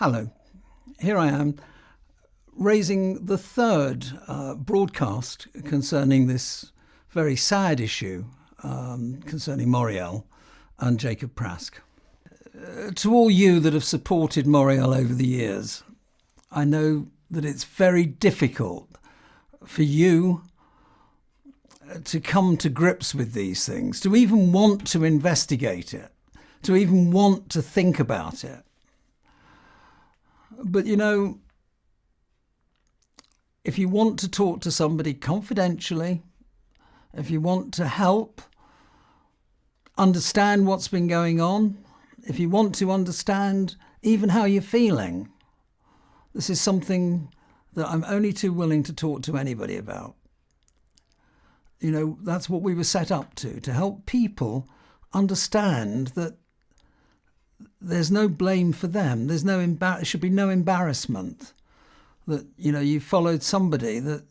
Hello, here I am raising the third broadcast concerning this very sad issue concerning Moriel and Jacob Prasch. To all you that have supported Moriel over the years, I know that it's very difficult for you to come to grips with these things, to even want to investigate it, to even want to think about it. But you know, if you want to talk to somebody confidentially, if you want to help understand what's been going on, if you want to understand even how you're feeling, this is something that I'm only too willing to talk to anybody about. You know, that's what we were set up to help people understand that there's no blame for them. There's no there should be no embarrassment that, you know, you followed somebody that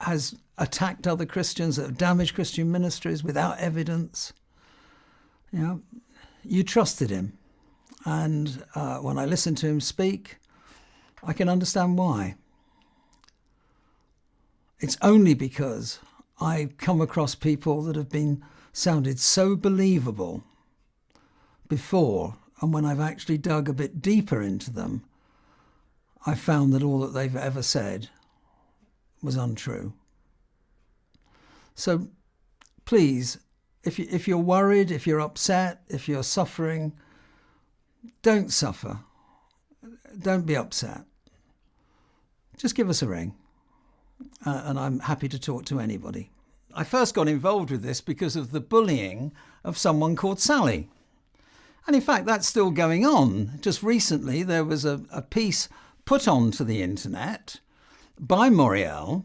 has attacked other Christians, that have damaged Christian ministries without evidence. You know, you trusted him. And when I listen to him speak, I can understand why. It's only because I come across people that have been sounded so believable before, and when I've actually dug a bit deeper into them, I found that all that they've ever said was untrue. So please, if you're worried, if you're upset, if you're suffering, don't suffer. Don't be upset. Just give us a ring, and I'm happy to talk to anybody. I first got involved with this because of the bullying of someone called Sally. And in fact, that's still going on. Just recently, there was a piece put onto the internet by Moriel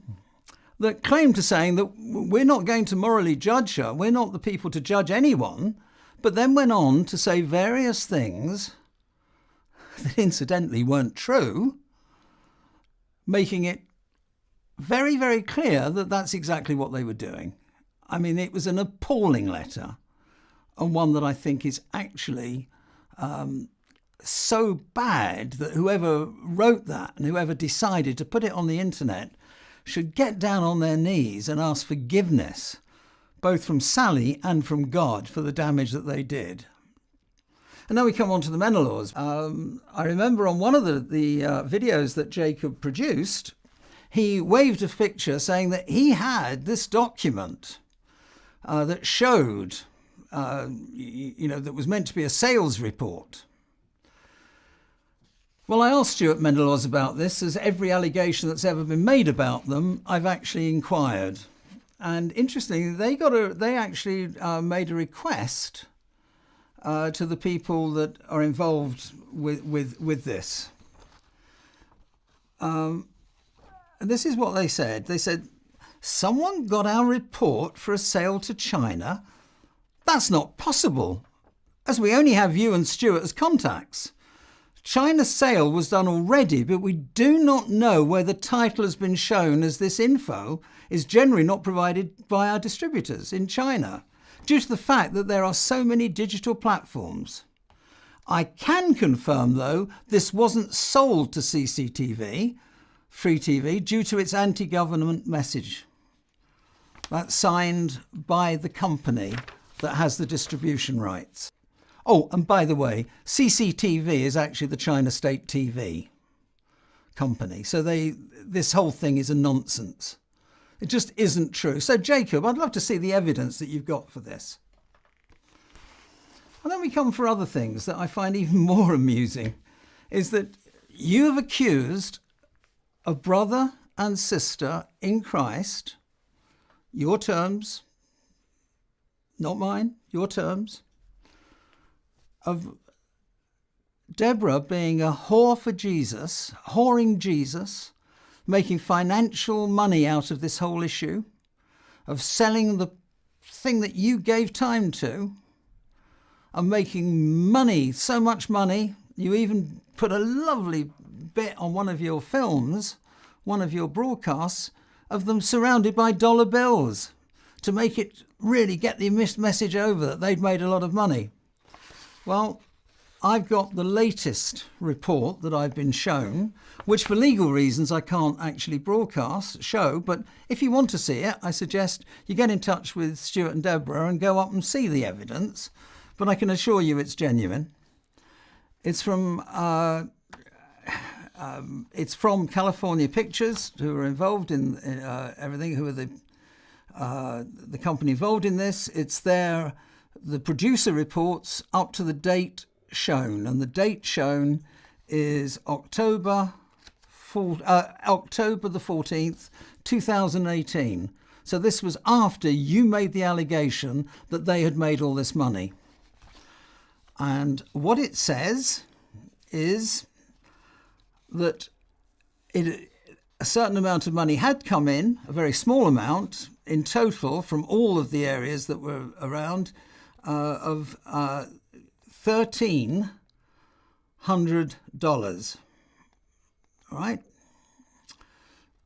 that claimed to saying that we're not going to morally judge her. We're not the people to judge anyone. But then went on to say various things that incidentally weren't true, making it very, very clear that that's exactly what they were doing. I mean, it was an appalling letter, and one that I think is actually so bad that whoever wrote that and whoever decided to put it on the internet should get down on their knees and ask forgiveness, both from Sally and from God, for the damage that they did. And now we come on to the Menelaws. I remember on one of the videos that Jacob produced, he waved a picture saying that he had this document that showed, that was meant to be a sales report. Well, I asked Stuart Menelaws about this, as every allegation that's ever been made about them, I've actually inquired. And interestingly, they actually made a request to the people that are involved with this. And this is what they said. They said, someone got our report for a sale to China. That's not possible, as we only have you and Stuart as contacts. China's sale was done already, but we do not know where the title has been shown, as this info is generally not provided by our distributors in China, due to the fact that there are so many digital platforms. I can confirm, though, this wasn't sold to CCTV, Free TV, due to its anti-government message. That's signed by the company that has the distribution rights. Oh, and by the way, CCTV is actually the China State TV company. So this whole thing is a nonsense. It just isn't true. So Jacob, I'd love to see the evidence that you've got for this. And then we come for other things that I find even more amusing, is that you have accused a brother and sister in Christ, your terms, not mine, your terms, of Deborah being a whore for Jesus, whoring Jesus, making financial money out of this whole issue, of selling the thing that you gave time to, and making money, so much money. You even put a lovely bit on one of your films, one of your broadcasts, of them surrounded by dollar bills to make it really get the message over that they'd made a lot of money. Well, I've got the latest report that I've been shown, which for legal reasons I can't actually show, but if you want to see it, I suggest you get in touch with Stuart and Deborah and go up and see the evidence, but I can assure you it's genuine. It's from California Pictures, who are involved in everything, who are the company involved in this. It's the producer reports up to the date shown, and the date shown is October the 14th, 2018. So this was after you made the allegation that they had made all this money. And what it says is that a certain amount of money had come in, a very small amount in total from all of the areas that were around, of $1,300. All right?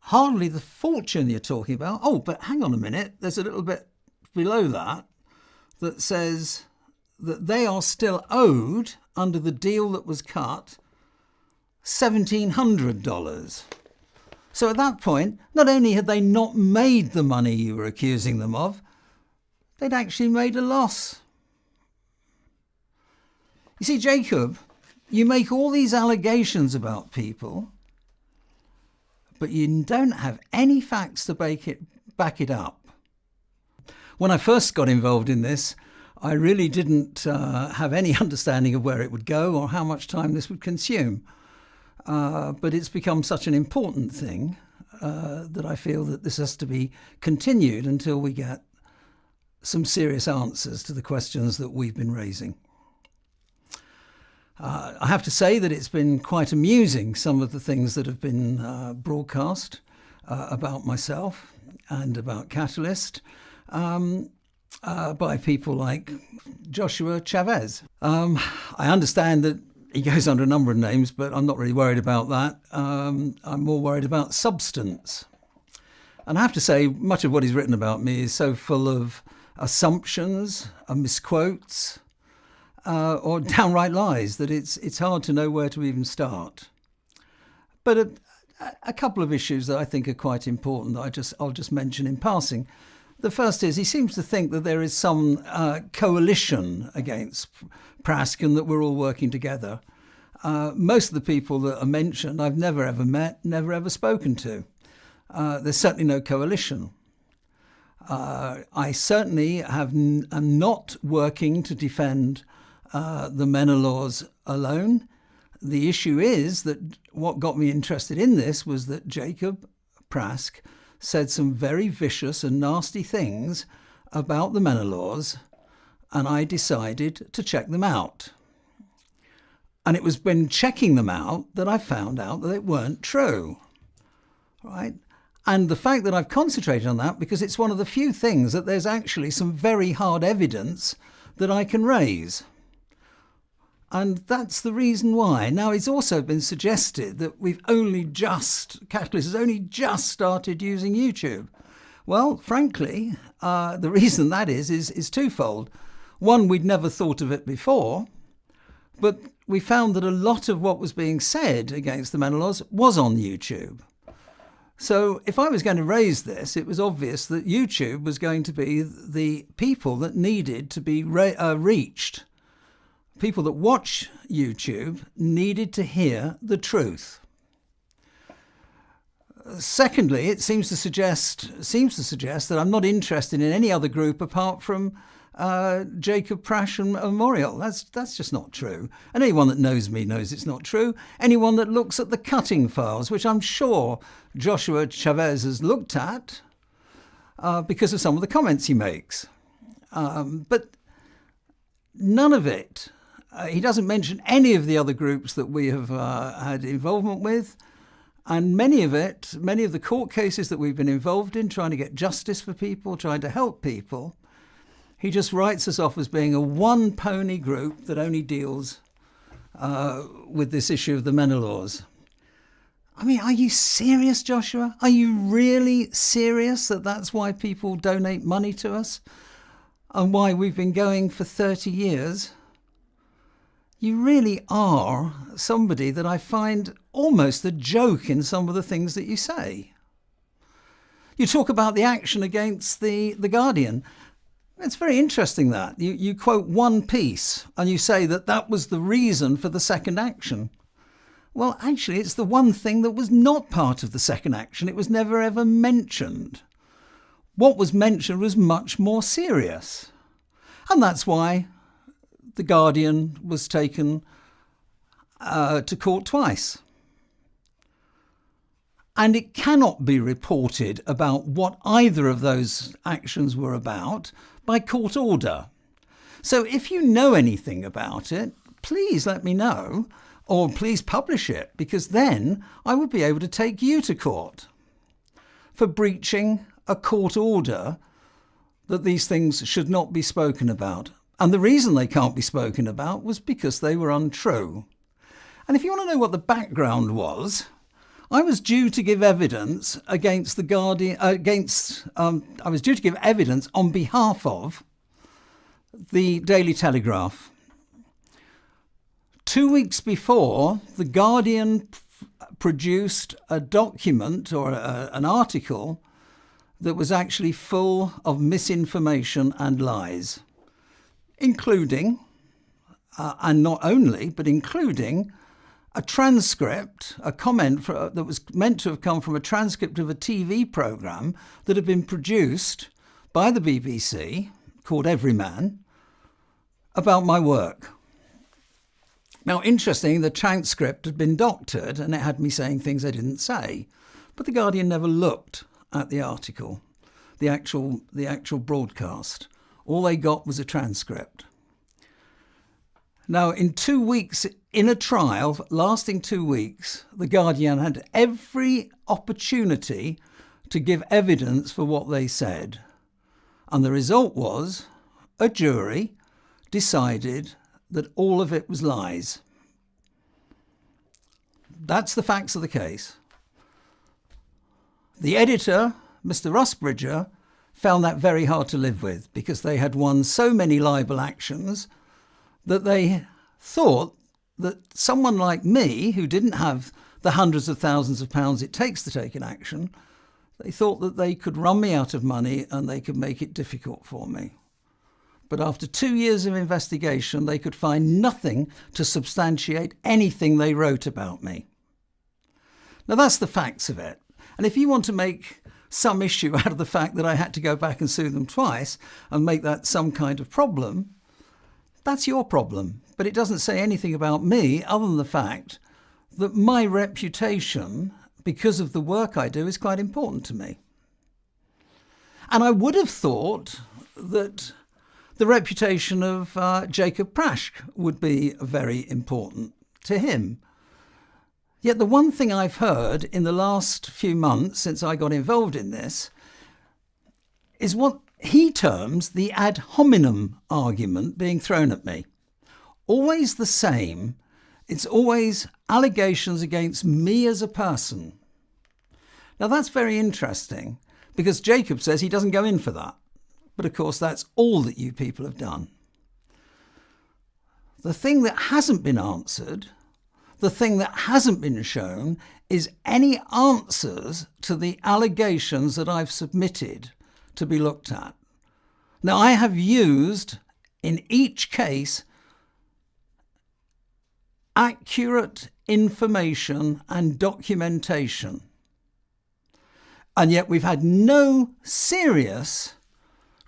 Hardly the fortune you're talking about. Oh, but hang on a minute. There's a little bit below that says that they are still owed, under the deal that was cut, $1,700. So at that point, not only had they not made the money you were accusing them of, they'd actually made a loss. You see, Jacob, you make all these allegations about people, but you don't have any facts to back it up. When I first got involved in this, I really didn't have any understanding of where it would go or how much time this would consume. But it's become such an important thing that I feel that this has to be continued until we get some serious answers to the questions that we've been raising. I have to say that it's been quite amusing, some of the things that have been broadcast about myself and about Catalyst by people like Joshua Chavez. I understand that he goes under a number of names, but I'm not really worried about that. I'm more worried about substance. And I have to say, much of what he's written about me is so full of assumptions, misquotes, or downright lies that it's hard to know where to even start. But a couple of issues that I think are quite important that I'll just mention in passing. The first is he seems to think that there is some coalition against Prasch and that we're all working together. Most of the people that are mentioned I've never ever met, never ever spoken to. There's certainly no coalition. I certainly am not working to defend the Menelaws alone. The issue is that what got me interested in this was that Jacob Prasch said some very vicious and nasty things about the Menelaws, and I decided to check them out. And it was when checking them out that I found out that it weren't true, right? And the fact that I've concentrated on that because it's one of the few things that there's actually some very hard evidence that I can raise. And that's the reason why. Now, it's also been suggested that Catalyst has only just started using YouTube. Well, frankly, the reason that is twofold. One, we'd never thought of it before, but we found that a lot of what was being said against the Menelaws was on YouTube. So if I was going to raise this, it was obvious that YouTube was going to be the people that needed to be reached. People that watch YouTube needed to hear the truth. Secondly, it seems to suggest that I'm not interested in any other group apart from Jacob Prasch and Moriel. That's just not true. And anyone that knows me knows it's not true. Anyone that looks at the cutting files, which I'm sure Joshua Chavez has looked at because of some of the comments he makes. But none of it. He doesn't mention any of the other groups that we have had involvement with. And many of the court cases that we've been involved in, trying to get justice for people, trying to help people, he just writes us off as being a one-pony group that only deals with this issue of the Menelaws. I mean, are you serious, Joshua? Are you really serious that that's why people donate money to us and why we've been going for 30 years? You really are somebody that I find almost a joke in some of the things that you say. You talk about the action against the Guardian. It's very interesting that. You quote one piece and you say that that was the reason for the second action. Well, actually, it's the one thing that was not part of the second action. It was never ever mentioned. What was mentioned was much more serious. And that's why the Guardian was taken to court twice. And it cannot be reported about what either of those actions were about by court order. So if you know anything about it, please let me know, or please publish it, because then I would be able to take you to court for breaching a court order that these things should not be spoken about. And the reason they can't be spoken about was because they were untrue. And if you want to know what the background was, I was due to give evidence against the Guardian. I was due to give evidence on behalf of the Daily Telegraph. 2 weeks before, the Guardian produced a document or an article that was actually full of misinformation and lies, including, and not only, but including a transcript, a comment that was meant to have come from a transcript of a TV programme that had been produced by the BBC, called Everyman, about my work. Now, interesting, the transcript had been doctored and it had me saying things I didn't say, but the Guardian never looked at the article, the actual broadcast. All they got was a transcript. Now, in 2 weeks, in a trial lasting 2 weeks, the Guardian had every opportunity to give evidence for what they said. And the result was a jury decided that all of it was lies. That's the facts of the case. The editor, Mr. Rusbridger, found that very hard to live with because they had won so many libel actions that they thought that someone like me, who didn't have the hundreds of thousands of pounds it takes to take an action, they thought that they could run me out of money and they could make it difficult for me. But after 2 years of investigation, they could find nothing to substantiate anything they wrote about me. Now, that's the facts of it. And if you want to make some issue out of the fact that I had to go back and sue them twice and make that some kind of problem, that's your problem. But it doesn't say anything about me other than the fact that my reputation, because of the work I do, is quite important to me. And I would have thought that the reputation of Jacob Prasch would be very important to him. Yet the one thing I've heard in the last few months since I got involved in this is what he terms the ad hominem argument being thrown at me. Always the same. It's always allegations against me as a person. Now that's very interesting because Jacob says he doesn't go in for that. But of course, that's all that you people have done. The thing that hasn't been answered, the thing that hasn't been shown, is any answers to the allegations that I've submitted to be looked at. Now, I have used, in each case, accurate information and documentation. And yet we've had no serious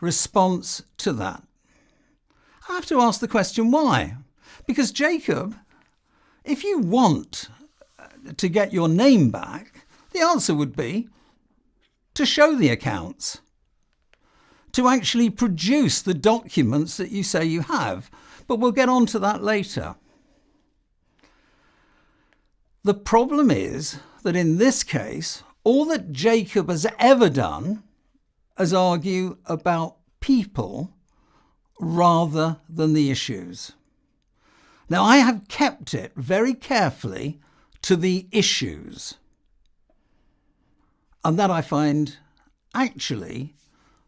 response to that. I have to ask the question why. Because Jacob, if you want to get your name back, the answer would be to show the accounts, to actually produce the documents that you say you have. But we'll get on to that later. The problem is that in this case, all that Jacob has ever done is argue about people rather than the issues. Now, I have kept it very carefully to the issues. And that I find actually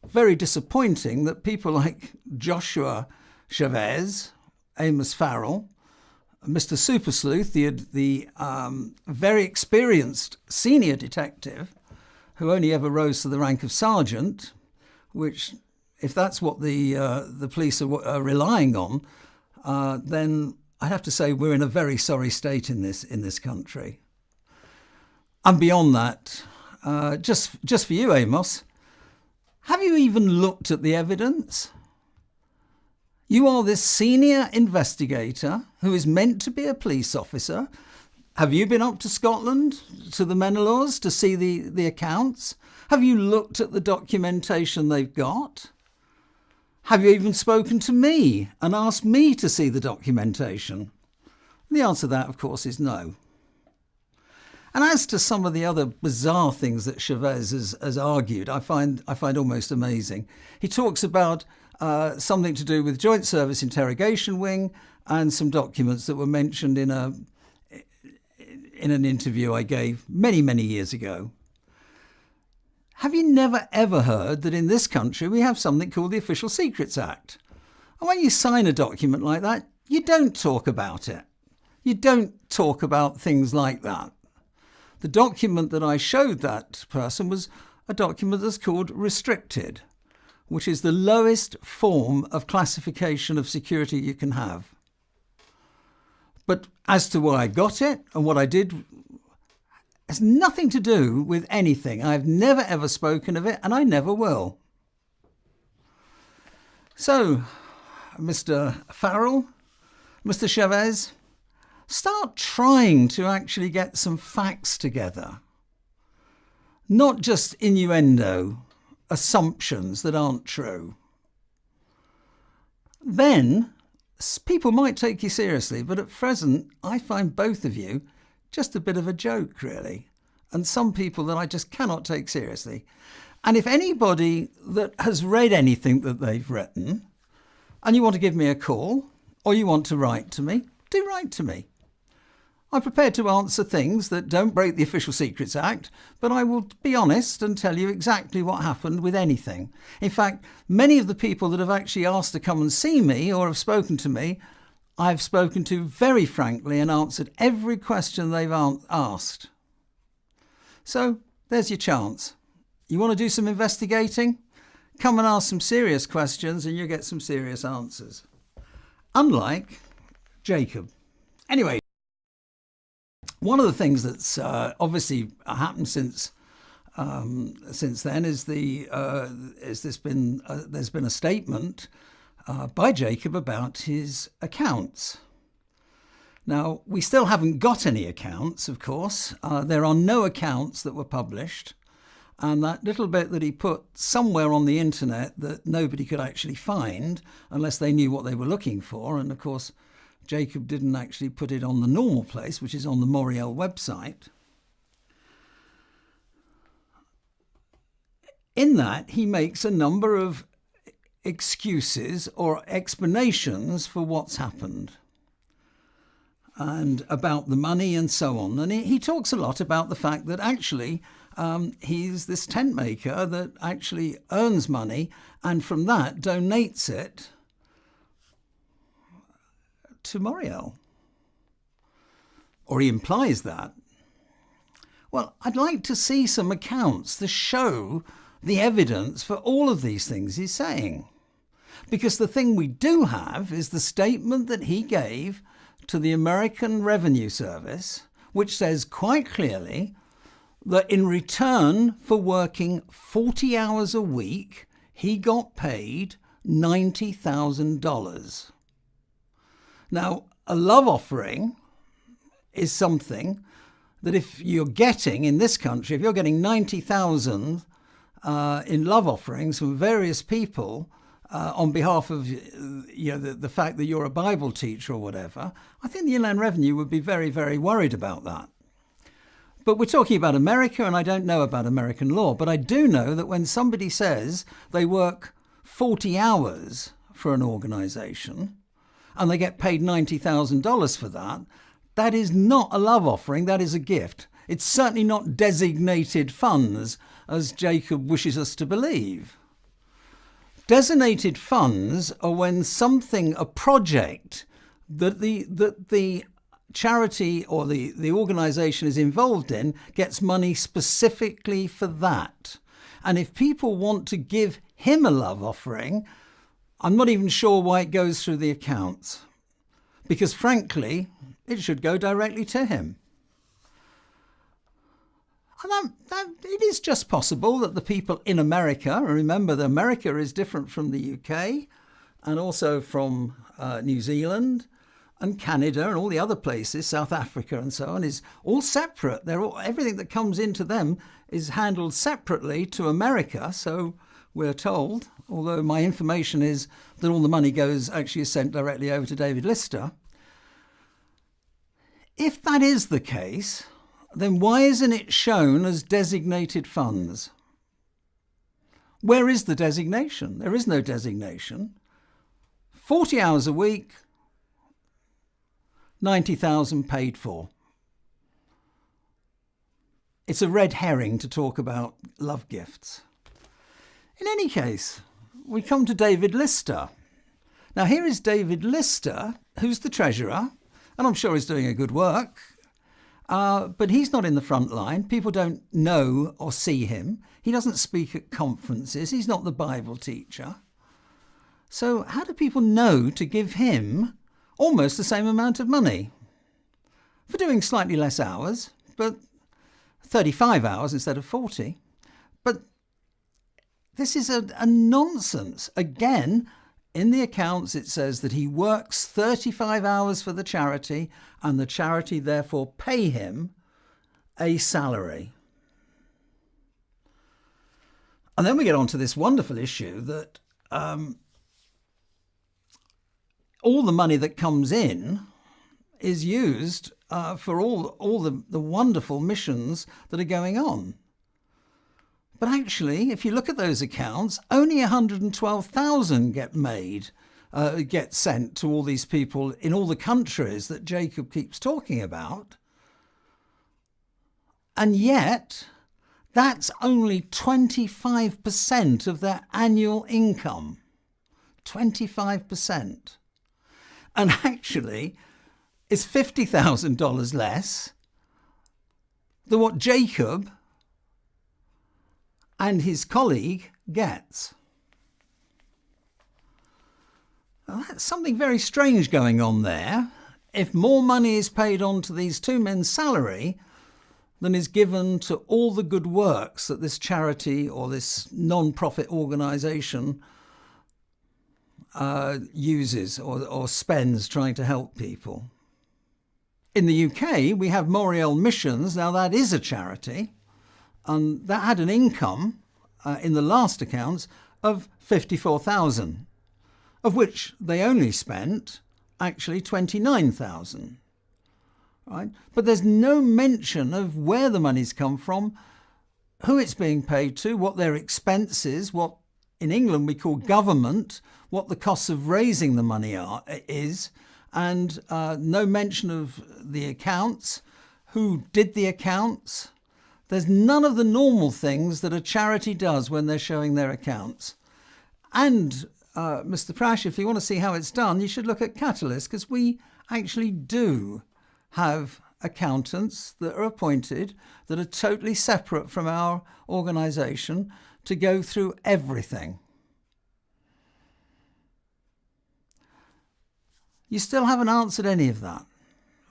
very disappointing that people like Joshua Chavez, Amos Farrell, Mr. Super Sleuth, the very experienced senior detective, who only ever rose to the rank of sergeant, which, if that's what the police are relying on, then I'd have to say we're in a very sorry state in this country. And beyond that, just for you, Amos, have you even looked at the evidence? You are this senior investigator who is meant to be a police officer. Have you been up to Scotland, to the Menelaus, to see the accounts? Have you looked at the documentation they've got? Have you even spoken to me and asked me to see the documentation? The answer to that, of course, is no. And as to some of the other bizarre things that Chavez has argued, I find almost amazing. He talks about something to do with Joint Service Interrogation Wing and some documents that were mentioned in an interview I gave many, many years ago. Have you never ever heard that in this country we have something called the Official Secrets Act? And when you sign a document like that, you don't talk about it. You don't talk about things like that. The document that I showed that person was a document that's called restricted, which is the lowest form of classification of security you can have. But as to why I got it and what I did has nothing to do with anything. I've never ever spoken of it, and I never will. So, Mr. Farrell, Mr. Chavez, start trying to actually get some facts together. Not just innuendo, assumptions that aren't true. Then people might take you seriously, but at present I find both of you just a bit of a joke, really, and some people that I just cannot take seriously. And if anybody that has read anything that they've written and you want to give me a call or you want to write to me, do write to me. I'm prepared to answer things that don't break the Official Secrets Act, but I will be honest and tell you exactly what happened with anything. In fact, many of the people that have actually asked to come and see me or have spoken to me, I've spoken to very frankly and answered every question they've asked. So there's your chance. You want to do some investigating? Come and ask some serious questions and you'll get some serious answers. Unlike Jacob. Anyway, one of the things that's obviously happened since then is there's been a statement by Jacob about his accounts. Now, we still haven't got any accounts, of course. There are no accounts that were published. And that little bit that he put somewhere on the internet that nobody could actually find unless they knew what they were looking for. And of course, Jacob didn't actually put it on the normal place, which is on the Moriel website. In that, he makes a number of excuses or explanations for what's happened and about the money and so on. And he talks a lot about the fact that actually he's this tent maker that actually earns money and from that donates it to Moriel. Or he implies that. Well, I'd like to see some accounts to show the evidence for all of these things he's saying. Because the thing we do have is the statement that he gave to the American Revenue Service, which says quite clearly that in return for working 40 hours a week, he got paid $90,000. Now, a love offering is something that if you're getting, in this country, if you're getting 90,000 in love offerings from various people on behalf of the fact that you're a Bible teacher or whatever, I think the Inland Revenue would be very, very worried about that. But we're talking about America, and I don't know about American law, but I do know that when somebody says they work 40 hours for an organisation and they get paid $90,000 for that, that is not a love offering, that is a gift. It's certainly not designated funds, as Jacob wishes us to believe. Designated funds are when something, a project that the charity or the organisation is involved in gets money specifically for that. And if people want to give him a love offering, I'm not even sure why it goes through the accounts. Because frankly, it should go directly to him. And it is just possible that the people in America, remember that America is different from the UK and also from New Zealand and Canada and all the other places, South Africa and so on, is all separate. Everything that comes into them is handled separately to America, so we're told, although my information is that all the money actually is sent directly over to David Lister. If that is the case, then why isn't it shown as designated funds? Where is the designation? There is no designation. 40 hours a week, 90,000 paid for. It's a red herring to talk about love gifts. In any case, we come to David Lister. Now here is David Lister, who's the treasurer, and I'm sure he's doing a good work. But he's not in the front line. People don't know or see him. He doesn't speak at conferences. He's not the Bible teacher. So how do people know to give him almost the same amount of money for doing slightly less hours, but 35 hours instead of 40? But this is a nonsense. Again, in the accounts, it says that he works 35 hours for the charity and the charity therefore pay him a salary. And then we get on to this wonderful issue that all the money that comes in is used for all the wonderful missions that are going on. But actually, if you look at those accounts, only 112,000 get sent to all these people in all the countries that Jacob keeps talking about. And yet, that's only 25% of their annual income. 25%. And actually, it's $50,000 less than what Jacob and his colleague gets. Now, that's something very strange going on there. If more money is paid on to these two men's salary than is given to all the good works that this charity or this non-profit organisation uses or spends trying to help people. In the UK, we have Moriel Missions. Now, that is a charity. And that had an income in the last accounts of 54,000, of which they only spent actually 29,000. Right? But there's no mention of where the money's come from, who it's being paid to, what their expenses, what in England we call government, what the costs of raising the money is, and no mention of the accounts, who did the accounts. There's none of the normal things that a charity does when they're showing their accounts. And, Mr. Prasch, if you want to see how it's done, you should look at Catalyst, because we actually do have accountants that are appointed that are totally separate from our organisation to go through everything. You still haven't answered any of that.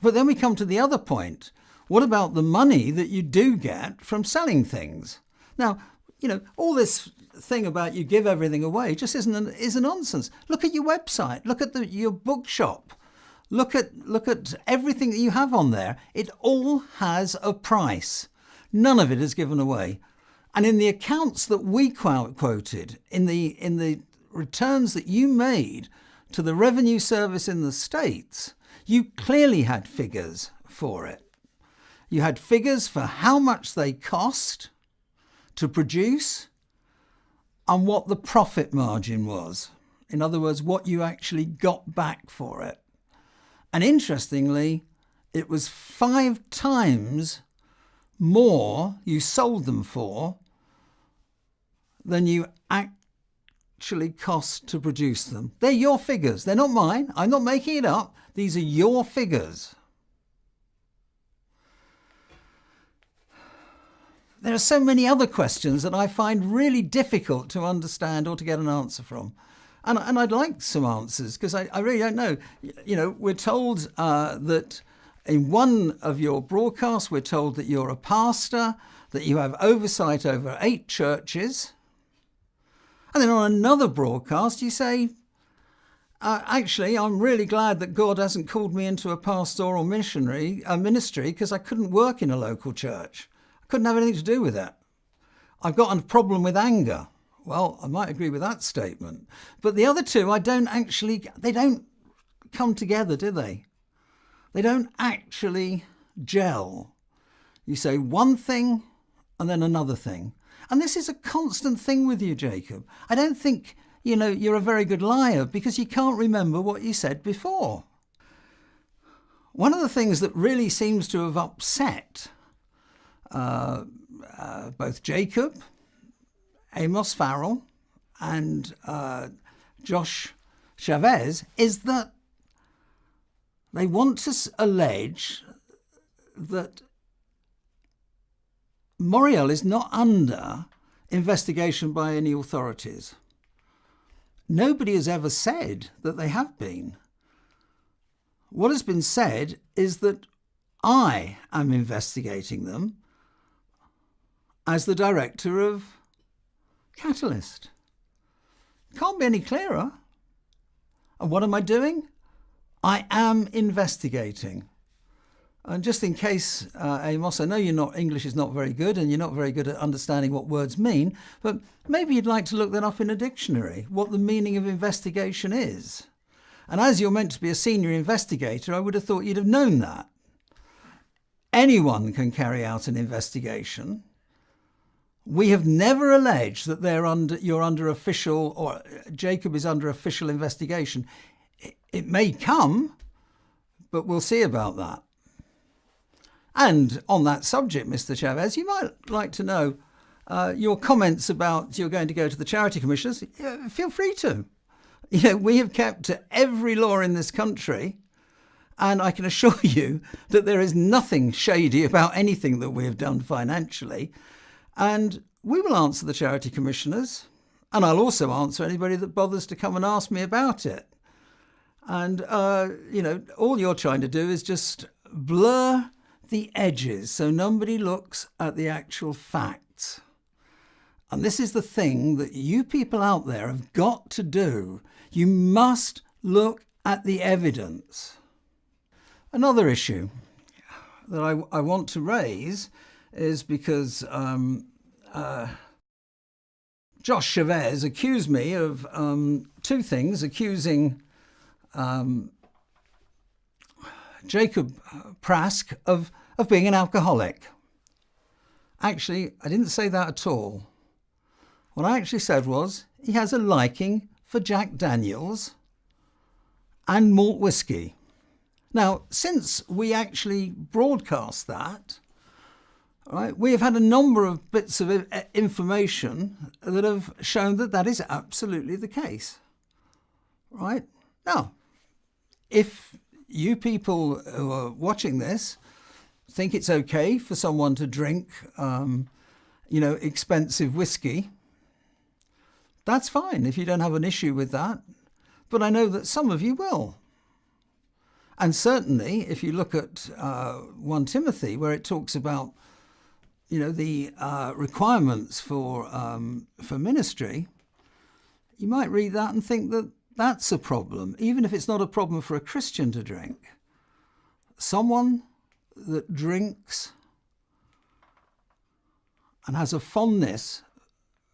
But then we come to the other point. What about the money that you do get from selling things? Now, all this thing about you give everything away just is a nonsense. Look at your website. Look at your bookshop. Look at everything that you have on there. It all has a price. None of it is given away. And in the accounts that we quoted, in the returns that you made to the Revenue Service in the States, you clearly had figures for it. You had figures for how much they cost to produce and what the profit margin was. In other words, what you actually got back for it. And interestingly, it was 5 times more you sold them for than you actually cost to produce them. They're your figures. They're not mine. I'm not making it up. These are your figures. there are so many other questions that I find really difficult to understand or to get an answer from. And I'd like some answers, because I really don't know. You know, we're told that in one of your broadcasts, we're told that you're a pastor, that you have oversight over 8 churches. And then on another broadcast, you say, actually, I'm really glad that God hasn't called me into a pastoral ministry because I couldn't work in a local church. I couldn't have anything to do with it. I've got a problem with anger. Well, I might agree with that statement. But the other two, they don't come together, do they? They don't actually gel. You say one thing and then another thing. And this is a constant thing with you, Jacob. I don't think, you're a very good liar because you can't remember what you said before. One of the things that really seems to have upset both Jacob, Amos Farrell, and Josh Chavez is that they want to allege that Moriel is not under investigation by any authorities. Nobody has ever said that they have been. What has been said is that I am investigating them as the director of Catalyst. Can't be any clearer. And what am I doing? I am investigating. And just in case, Amos, I know English is not very good and you're not very good at understanding what words mean, but maybe you'd like to look that up in a dictionary, what the meaning of investigation is. And as you're meant to be a senior investigator, I would have thought you'd have known that. Anyone can carry out an investigation. We have never alleged that you're under official, or Jacob is under official investigation. It may come, but we'll see about that. And on that subject, Mr. Chavez, you might like to know your comments about you're going to go to the charity commissioners. Feel free to. We have kept to every law in this country, and I can assure you that there is nothing shady about anything that we have done financially. And we will answer the charity commissioners, and I'll also answer anybody that bothers to come and ask me about it. And, all you're trying to do is just blur the edges so nobody looks at the actual facts. And this is the thing that you people out there have got to do. You must look at the evidence. Another issue that I want to raise is because Josh Chavez accused me of 2 things, accusing Jacob Prasch of being an alcoholic. Actually, I didn't say that at all. What I actually said was he has a liking for Jack Daniels and malt whiskey. Now, since we actually broadcast that, right, we have had a number of bits of information that have shown that that is absolutely the case. Right? Now, if you people who are watching this think it's okay for someone to drink, expensive whiskey, that's fine if you don't have an issue with that. But I know that some of you will. And certainly, if you look at 1 Timothy, where it talks about, the requirements for ministry, you might read that and think that that's a problem, even if it's not a problem for a Christian to drink. Someone that drinks and has a fondness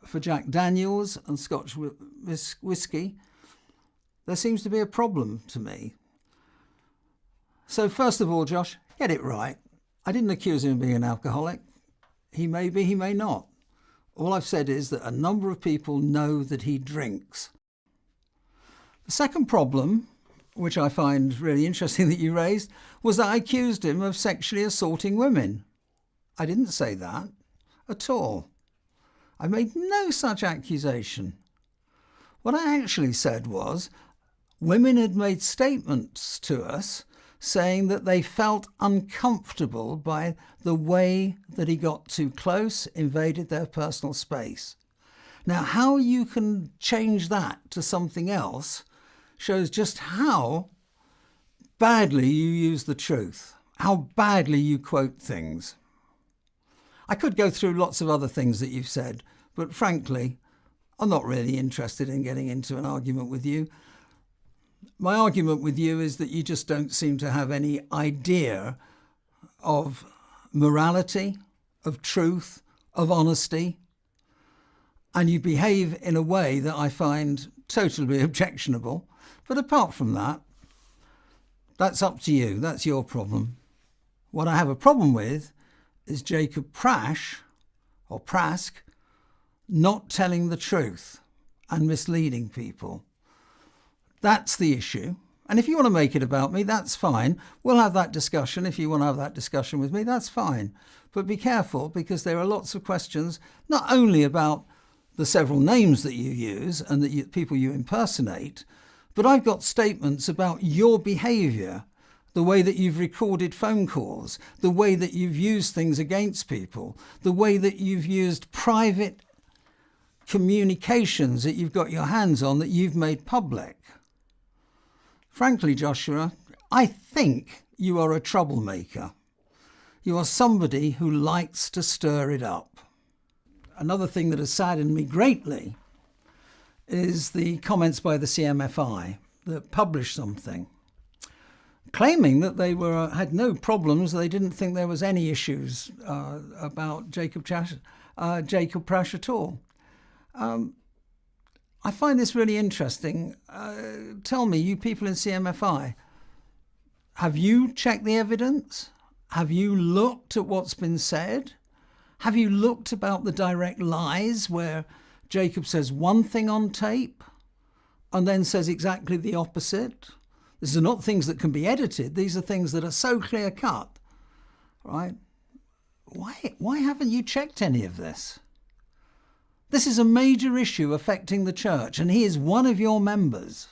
for Jack Daniels and Scotch whiskey, there seems to be a problem to me. So first of all, Josh, get it right. I didn't accuse him of being an alcoholic. He may be, he may not. All I've said is that a number of people know that he drinks. The second problem, which I find really interesting that you raised, was that I accused him of sexually assaulting women. I didn't say that at all. I made no such accusation. What I actually said was women had made statements to us saying that they felt uncomfortable by the way that he got too close, invaded their personal space. Now, how you can change that to something else shows just how badly you use the truth, how badly you quote things. I could go through lots of other things that you've said, but frankly, I'm not really interested in getting into an argument with you. My argument with you is that you just don't seem to have any idea of morality, of truth, of honesty, and you behave in a way that I find totally objectionable. But apart from that, that's up to you. That's your problem. What I have a problem with is Jacob Prasch, or Prasch, not telling the truth and misleading people. That's the issue. And if you want to make it about me, that's fine. We'll have that discussion. If you want to have that discussion with me, that's fine. But be careful, because there are lots of questions, not only about the several names that you use and the people you impersonate, but I've got statements about your behaviour, the way that you've recorded phone calls, the way that you've used things against people, the way that you've used private communications that you've got your hands on that you've made public. Frankly, Joshua, I think you are a troublemaker. You are somebody who likes to stir it up. Another thing that has saddened me greatly is the comments by the CMFI that published something claiming that they had no problems. They didn't think there was any issues about Jacob Prasch at all. I find this really interesting. Tell me, you people in CMFI, have you checked the evidence? Have you looked at what's been said? Have you looked about the direct lies where Jacob says one thing on tape and then says exactly the opposite? These are not things that can be edited. These are things that are so clear cut, right? Why haven't you checked any of this? This is a major issue affecting the church, and he is one of your members.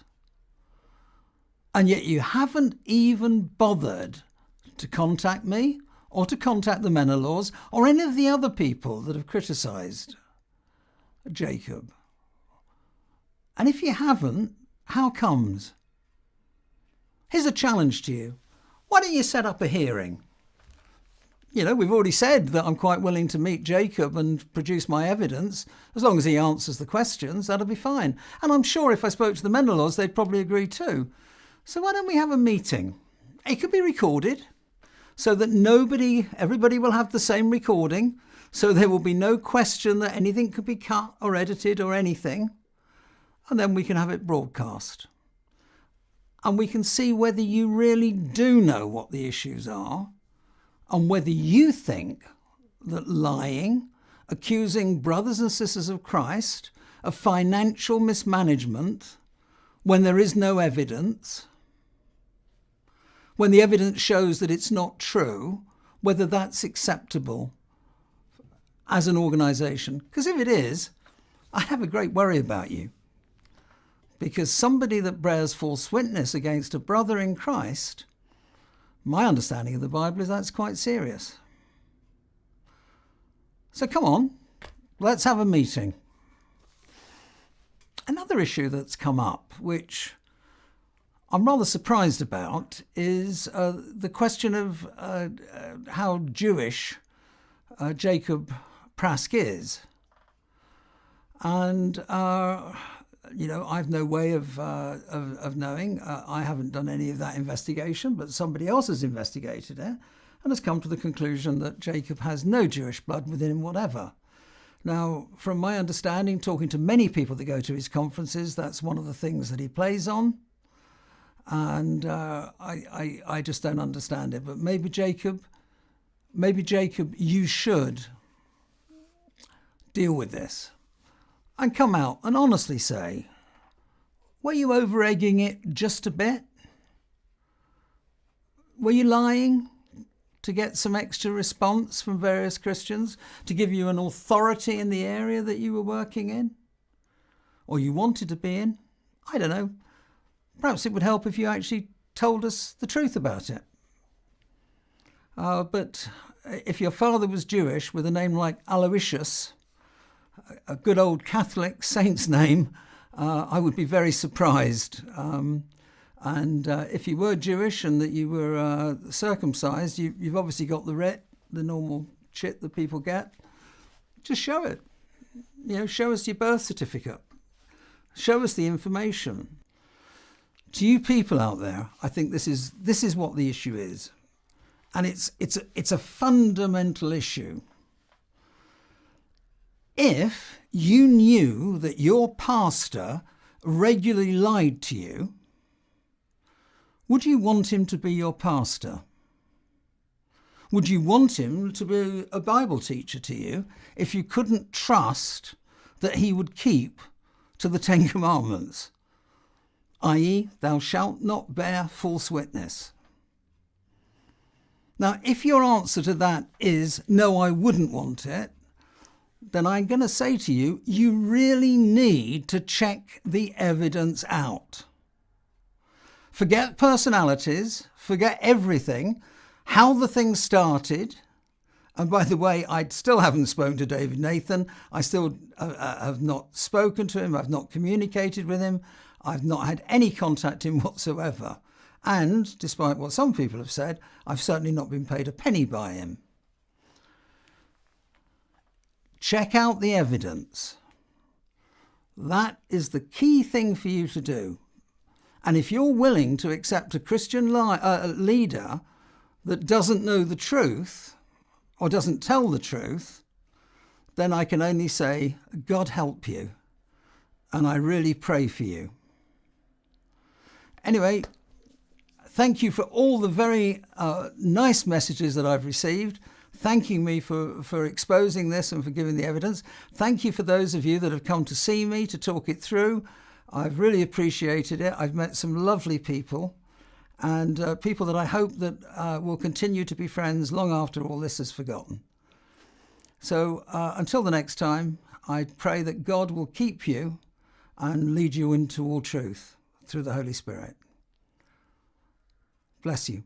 And yet you haven't even bothered to contact me or to contact the men-in-laws or any of the other people that have criticised Jacob. And if you haven't, how comes? Here's a challenge to you. Why don't you set up a hearing? You know, we've already said that I'm quite willing to meet Jacob and produce my evidence. As long as he answers the questions, that'll be fine. And I'm sure if I spoke to the men-in-laws, they'd probably agree too. So why don't we have a meeting? It could be recorded so that everybody will have the same recording. So there will be no question that anything could be cut or edited or anything. And then we can have it broadcast. And we can see whether you really do know what the issues are, and whether you think that lying, accusing brothers and sisters of Christ of financial mismanagement when there is no evidence, when the evidence shows that it's not true, whether that's acceptable as an organisation. Because if it is, I have a great worry about you. Because somebody that bears false witness against a brother in Christ, my understanding of the Bible is that's quite serious. So come on, let's have a meeting. Another issue that's come up, which I'm rather surprised about, is the question of how Jewish Jacob Prasch is. And I've no way of knowing. I haven't done any of that investigation, but somebody else has investigated it and has come to the conclusion that Jacob has no Jewish blood within him whatever. Now, from my understanding, talking to many people that go to his conferences, that's one of the things that he plays on. And I just don't understand it. But maybe Jacob, you should deal with this. And come out and honestly say, were you over-egging it just a bit? Were you lying to get some extra response from various Christians, to give you an authority in the area that you were working in? Or you wanted to be in? I don't know. Perhaps it would help if you actually told us the truth about it. But if your father was Jewish with a name like Aloysius, a good old Catholic saint's name, I would be very surprised. And if you were Jewish and that you were circumcised, you've obviously got the writ, the normal shit that people get. Just show it. Show us your birth certificate. Show us the information. To you people out there, I think this is what the issue is. And it's a fundamental issue. If you knew that your pastor regularly lied to you, would you want him to be your pastor? Would you want him to be a Bible teacher to you if you couldn't trust that he would keep to the Ten Commandments, i.e., thou shalt not bear false witness? Now, if your answer to that is, no, I wouldn't want it, then I'm going to say to you, you really need to check the evidence out. Forget personalities, forget everything, how the thing started. And by the way, I still haven't spoken to David Nathan. I still have not spoken to him. I've not communicated with him. I've not had any contact with him whatsoever. And despite what some people have said, I've certainly not been paid a penny by him. Check out the evidence. That is the key thing for you to do. And if you're willing to accept a Christian leader that doesn't know the truth or doesn't tell the truth, then I can only say, God help you. And I really pray for you. Anyway, thank you for all the very nice messages that I've received, thanking me for exposing this and for giving the evidence. Thank you for those of you that have come to see me to talk it through. I've really appreciated it. I've met some lovely people and people that I hope that will continue to be friends long after all this is forgotten. So until the next time, I pray that God will keep you and lead you into all truth through the Holy Spirit. Bless you.